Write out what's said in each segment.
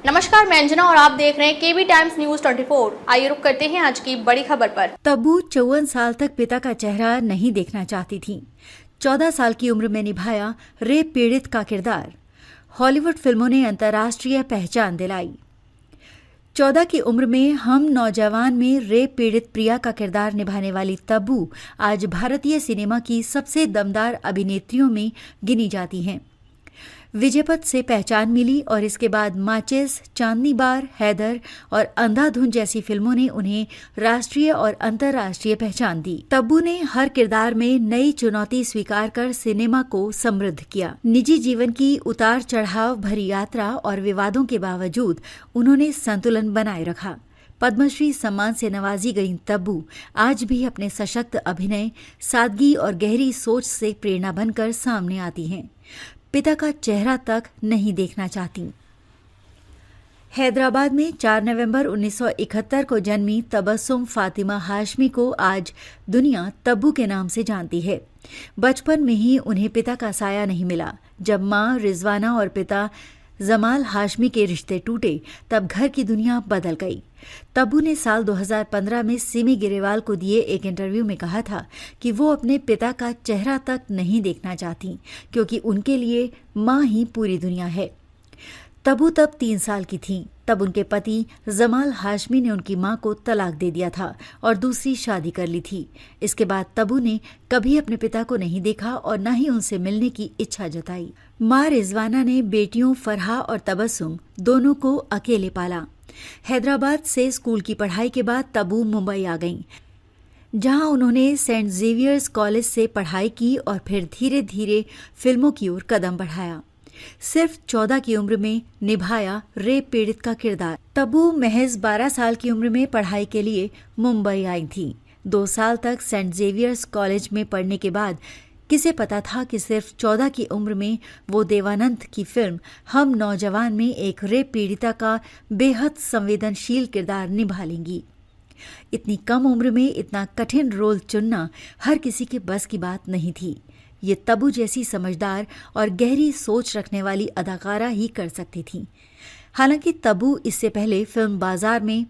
नमस्कार, मैं अंजना और आप देख रहे हैं केबी टाइम्स न्यूज 24। आइए रुक करते हैं आज की बड़ी खबर पर। तब्बू 54 साल तक पिता का चेहरा नहीं देखना चाहती थी। 14 साल की उम्र में निभाया रेप पीड़ित का किरदार। हॉलीवुड फिल्मों ने अंतर्राष्ट्रीय पहचान दिलाई। 14 की उम्र में हम नौजवान में रेप पीड़ित प्रिया का किरदार निभाने वाली तब्बू आज भारतीय सिनेमा की सबसे दमदार अभिनेत्रियों में गिनी जाती हैं। विजयपथ से पहचान मिली और इसके बाद माचिस, चांदनी बार, हैदर और अंधाधुन जैसी फिल्मों ने उन्हें राष्ट्रीय और अंतर्राष्ट्रीय पहचान दी। तब्बू ने हर किरदार में नई चुनौती स्वीकार कर सिनेमा को समृद्ध किया। निजी जीवन की उतार चढ़ाव भरी यात्रा और विवादों के बावजूद उन्होंने संतुलन बनाए रखा। पद्मश्री सम्मान से नवाजी गई तब्बू आज भी अपने सशक्त अभिनय, सादगी और गहरी सोच से प्रेरणा बनकर सामने आती हैं। पिता का चेहरा तक नहीं देखना चाहती। हैदराबाद में 4 नवंबर 1971 को जन्मी तबस्सुम फातिमा हाशमी को आज दुनिया तब्बू के नाम से जानती है। बचपन में ही उन्हें पिता का साया नहीं मिला। जब मां रिजवाना और पिता जमाल हाशमी के रिश्ते टूटे तब घर की दुनिया बदल गई। तब्बू ने साल 2015 में सिमी ग्रेवाल को दिए एक इंटरव्यू में कहा था कि वो अपने पिता का चेहरा तक नहीं देखना चाहती क्योंकि उनके लिए मां ही पूरी दुनिया है। तब्बू तब 3 साल की थीं। तब उनके पति जमाल हाशमी ने उनकी मां को तलाक दे दिया था और दूसरी शादी कर ली थी। इसके बाद तब्बू ने कभी अपने पिता को नहीं देखा और न ही उनसे मिलने की इच्छा जताई। मां रिजवाना ने बेटियों फरहा और तबस्सुम दोनों को अकेले पाला। हैदराबाद से स्कूल की पढ़ाई के बाद तब्बू मुंबई आ गईं, जहां उन्होंने सेंट जेवियर्स कॉलेज से पढ़ाई की और फिर धीरे धीरे फिल्मों की ओर कदम बढ़ाया। सिर्फ 14 की उम्र में निभाया रेप पीड़ित का किरदार। तब्बू महज 12 साल की उम्र में पढ़ाई के लिए मुंबई आई थी। 2 साल तक सेंट जेवियर्स कॉलेज में पढ़ने के बाद किसे पता था कि सिर्फ 14 की उम्र में वो देवानंद की फिल्म हम नौजवान में एक रेप पीड़िता का बेहद संवेदनशील किरदार निभा लेंगी। इतनी कम उम्र में इतना कठिन रोल चुनना हर किसी के बस की बात नहीं थी। ये तब्बू जैसी समझदार और गहरी सोच रखने वाली अदाकारा ही कर सकती थी। हालांकि तब्बू इससे पहले फिल्म बाजार में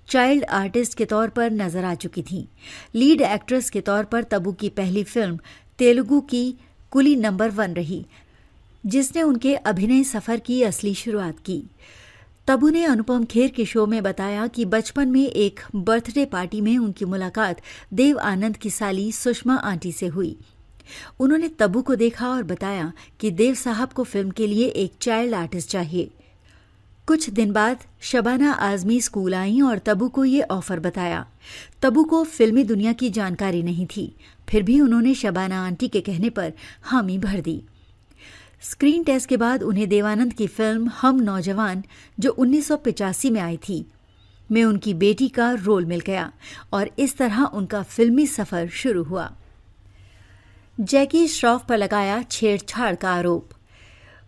चाइल्ड आर्टिस्ट के तौर पर नजर आ चुकी थी। लीड एक्ट्रेस के तौर पर तब्बू की पहली फिल्म तेलुगु की कुली नंबर 1 रही, जिसने उनके अभिनय सफर की असली शुरुआत की। तब्बू ने अनुपम खेर के शो में बताया कि बचपन में एक बर्थडे पार्टी में उनकी मुलाकात देव आनंद की साली सुषमा आंटी से हुई। उन्होंने तब्बू को देखा और बताया कि देव साहब को फिल्म के लिए एक चाइल्ड आर्टिस्ट चाहिए। कुछ दिन बाद शबाना आजमी स्कूल आईं और तब्बू को ये ऑफर बताया। तब्बू को फिल्मी दुनिया की जानकारी नहीं थी, फिर भी उन्होंने शबाना आंटी के कहने पर हामी भर दी। स्क्रीन टेस्ट के बाद उन्हें देवानंद की फिल्म हम नौजवान, जो 1985 में आई थी, में उनकी बेटी का रोल मिल गया और इस तरह उनका फिल्मी सफर शुरू हुआ। जैकी श्रॉफ पर लगाया छेड़छाड़ का आरोप।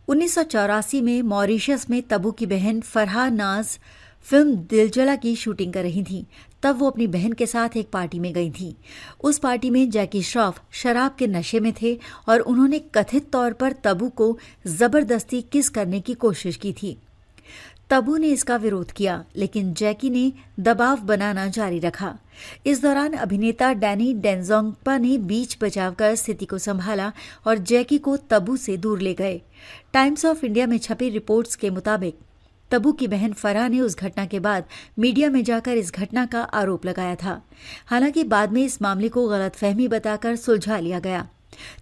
1984 में मॉरिशस में तब्बू की बहन फरहा नाज फिल्म दिलजला की शूटिंग कर रही थी। तब वो अपनी बहन के साथ एक पार्टी में गई थी। उस पार्टी में जैकी श्रॉफ शराब के नशे में थे और उन्होंने कथित तौर पर तब्बू को जबरदस्ती किस करने की कोशिश की थी। तब्बू ने इसका विरोध किया, लेकिन जैकी ने दबाव बनाना जारी रखा। इस दौरान अभिनेता डैनी डेंजोंगपा ने बीच बचावकर स्थिति को संभाला और जैकी को तब्बू से दूर ले गए। टाइम्स ऑफ इंडिया में छपी रिपोर्ट्स के मुताबिक तब्बू की बहन फरहा ने उस घटना के बाद मीडिया में जाकर इस घटना का आरोप लगाया था। हालांकि बाद में इस मामले को गलतफहमी बताकर सुलझा लिया गया।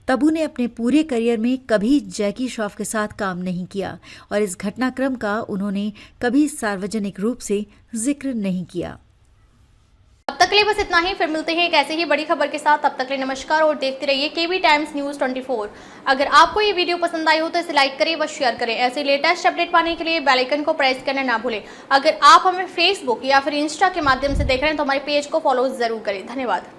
तब्बू ने अपने पूरे करियर में कभी जैकी श्रॉफ के साथ काम नहीं किया और इस घटनाक्रम का उन्होंने कभी सार्वजनिक रूप से जिक्र नहीं किया। अब तक के लिए बस इतना ही। फिर मिलते हैं एक ऐसे ही बड़ी खबर के साथ। तब तक के लिए नमस्कार और देखते रहिए केबी टाइम्स न्यूज 24। अगर आपको ये वीडियो पसंद आई हो तो इसे लाइक करें व शेयर करें। ऐसे लेटेस्ट अपडेट पाने के लिए बेल आइकन को प्रेस करना ना भूलें। अगर आप हमें फेसबुक या फिर इंस्टा के माध्यम से देख रहे हैं तो हमारे पेज को फॉलो जरूर करें। धन्यवाद।